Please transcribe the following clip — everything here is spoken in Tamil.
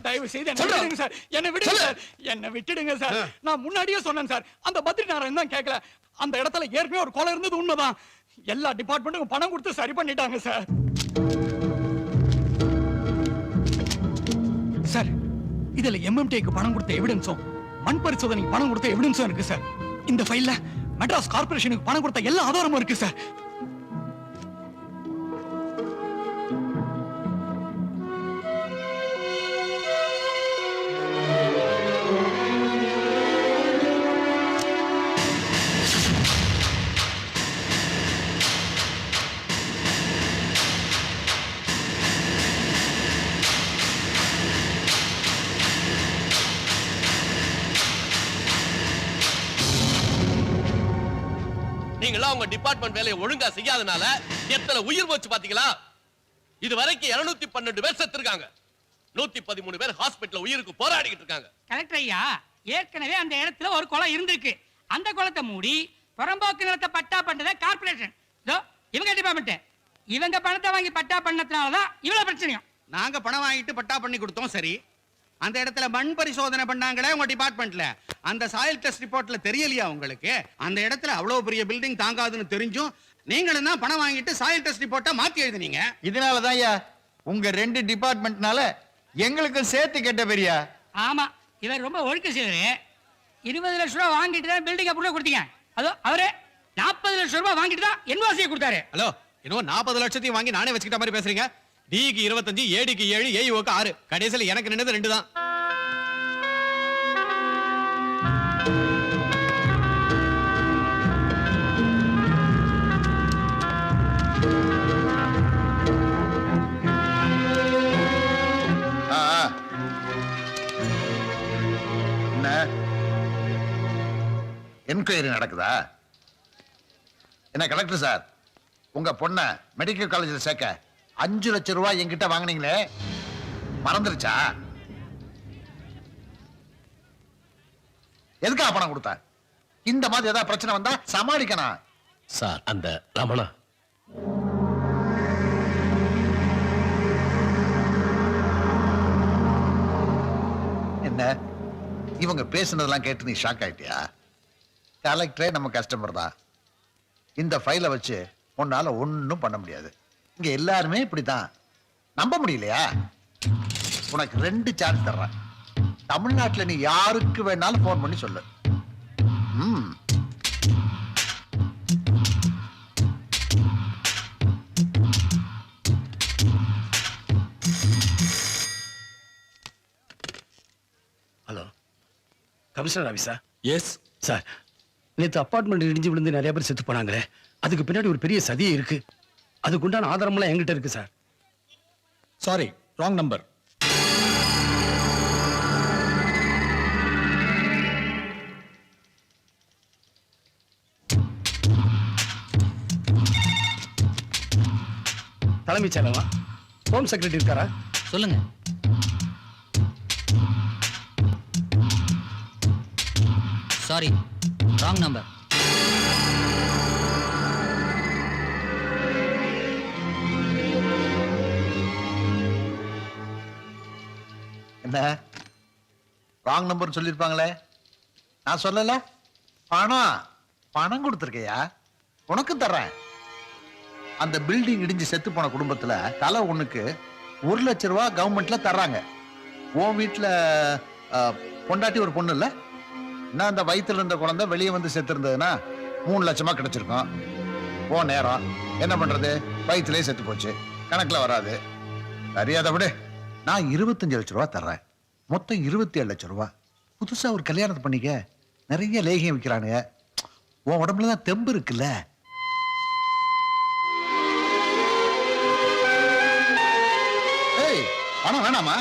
தயவு செய்து விடுங்க சார், என்ன விடுங்க சார், என்ன விட்டுடுங்க சார். நான் முன்னாடியே சொன்னேன் சார், அந்த பத்ரி நாராயணன் தான் கேட்கல. அந்த இடத்துல ஏற்கனவே ஒரு கொலை இருந்தது உண்மைதான். எல்லா டிபார்ட்மெண்ட்டுக்கும் பணம் கொடுத்து சரி பண்ணிட்டாங்க சார். சார், இதுல எம்எம்டிக்கு பணம் கொடுத்த எவிடன்ஸும் மண் பரிசோதனைக்கு பணம் கொடுத்த எவிடன்ஸும் இருக்கு சார். இந்த ஃபைல்ல மெட்ராஸ் கார்ப்பரேஷனுக்கு பணம் கொடுத்த எல்லா ஆதாரமும் இருக்கு சார். நீங்களா உங்க டிபார்ட்மெண்ட் வேலையை ஒழுங்கா செய்யாதனால எத்தனை உயிர் போச்சு பாத்தீங்களா? இது வரைக்கும் 212 பேர் செத்துருக்காங்க. 113 பேர் ஹாஸ்பிடல்ல உயிருக்கு போராடிட்டு இருக்காங்க. கலெக்டர் ஐயா, ஏற்கனவே அந்த இடத்துல ஒரு கொலை இருந்திருக்கு. அந்த கொலைத்தை மூடி புறம்போக்கு நிலத்தை பட்டா பண்ணத கார்ப்பரேஷன். இவங்க டிபார்ட்மெண்ட் இவங்க பணத்தை வாங்கி பட்டா பண்ணதுனால தான் இவ்வளவு பிரச்சனையும். நாங்க பணம் வாங்கிட்டு பட்டா பண்ணி கொடுத்தோம் சரி. அந்த இடத்துல மண் பரிசோதனை பண்ணாங்களே உங்க டிபார்ட்மெண்ட்ல, அந்த சாயில் டெஸ்ட் ரிப்போர்ட்ல தெரியலையா உங்களுக்கு? அந்த இடத்துல அவ்வளவு பெரிய பில்டிங் தாங்காதுன்னு தெரிஞ்சும் நீங்களும் தான் பணம் வாங்கிட்டு சாயில் டெஸ்ட் ரிப்போர்ட்டை மாத்தி எழுதினீங்க. இதனாலதான் ஐயா உங்க 2 டிபார்ட்மெண்ட்னால எங்களுக்கு சேர்த்து கேட்ட பெரியா. ஆமா, இவர் ரொம்ப ஒழுக்க செய்வாரு. 20 லட்சம் ரூபாய் வாங்கிட்டு தான் பில்டிங் அப்ரூவ் கொடுத்தீங்க. அதோ அவரே 40 லட்சம் ரூபாய் வாங்கிட்டு தான் என்வாசியை கொடுத்தாரு. ஹலோ, இன்னும் 40 லட்சத்தையும் வாங்கி நானே வச்சுக்கிட்ட மாதிரி பேசுறீங்க. டிக்கு 25, ஏடிக்கு 7, ஏயுக்கு 6, கடைசியில் எனக்கு நின்னது 2 தான். என்ன என்கொயரி நடக்குதா? என்ன கலெக்டர் சார், உங்க பொண்ண மெடிக்கல் காலேஜில் சேர்க்க 5 லட்சம் ரூபாய் என்கிட்ட வாங்கினீங்களே, மறந்துருச்சா? எதுக்கா பணம் கொடுத்த? இந்த மாதிரி ஏதாவது பிரச்சனை வந்தா சமாளிக்கணும் சார். அந்த ரமணா என்ன இவங்க பேசுனதெல்லாம் கேட்டு நீ ஷாக் ஆயிட்டியா? கலெக்டரே நம்ம கஸ்டமர் தான். இந்த ஃபைலை வச்சு உன்னால ஒன்னும் பண்ண முடியாது. இங்க எல்லாருமே இப்படித்தான். நம்ப முடியலையா? உனக்கு 2 சான்ஸ் தர்றேன். தமிழ்நாட்டுல நீ யாருக்கு வேணாலும் போன் பண்ணி சொல்லு. ஹலோ, கமிஷனர் ஆபீஸா? Yes sir. நேற்று அப்பார்ட்மெண்ட் இடிஞ்சு விழுந்து நிறைய பேர் செத்து போனாங்களே, அதுக்கு பின்னாடி ஒரு பெரிய சதியே இருக்கு. அதுக்குண்டான ஆதாரம்லாம் என்கிட்ட இருக்கு சார். Sorry, wrong number. தலைமைச் செயலமா? ஹோம் செக்ரட்டரி இருக்காரா? சொல்லுங்க. Sorry, wrong number. என்ன ராங் நம்பர் சொல்லிருப்பாங்களே? நான் சொல்லல. பணம் கொடுத்துருக்கையா? உனக்கு தர்றேன். அந்த பில்டிங் இடிஞ்சு செத்து போன குடும்பத்துல தலை ஒண்ணுக்கு 1 லட்சம் ரூபாய் கவர்மெண்ட்ல தர்றாங்க. உன் வீட்டுல பொண்டாட்டி ஒரு பொண்ணு இல்ல? நான் அந்த வயிற்றுல இருந்த குழந்தை வெளியே வந்து செத்து இருந்ததுன்னா 3 லட்சமா கிடைச்சிருக்கும். ஓ நேரம் என்ன பண்றது? வயிற்றுலயே செத்து போச்சு, கணக்குல வராது. சரியாத விடு. நான் 25 லட்சம் ரூபாய் தர்றேன். மொத்தம் 27 லட்சம் ரூபாய். புதுசா ஒரு கல்யாணத்தை பண்ணிக்க. நிறைய லேகியம் விற்கிறானுங்க. உன் உடம்புலதான் தெம்பு இருக்குல்ல. ஏய், பணம் வேணாமா?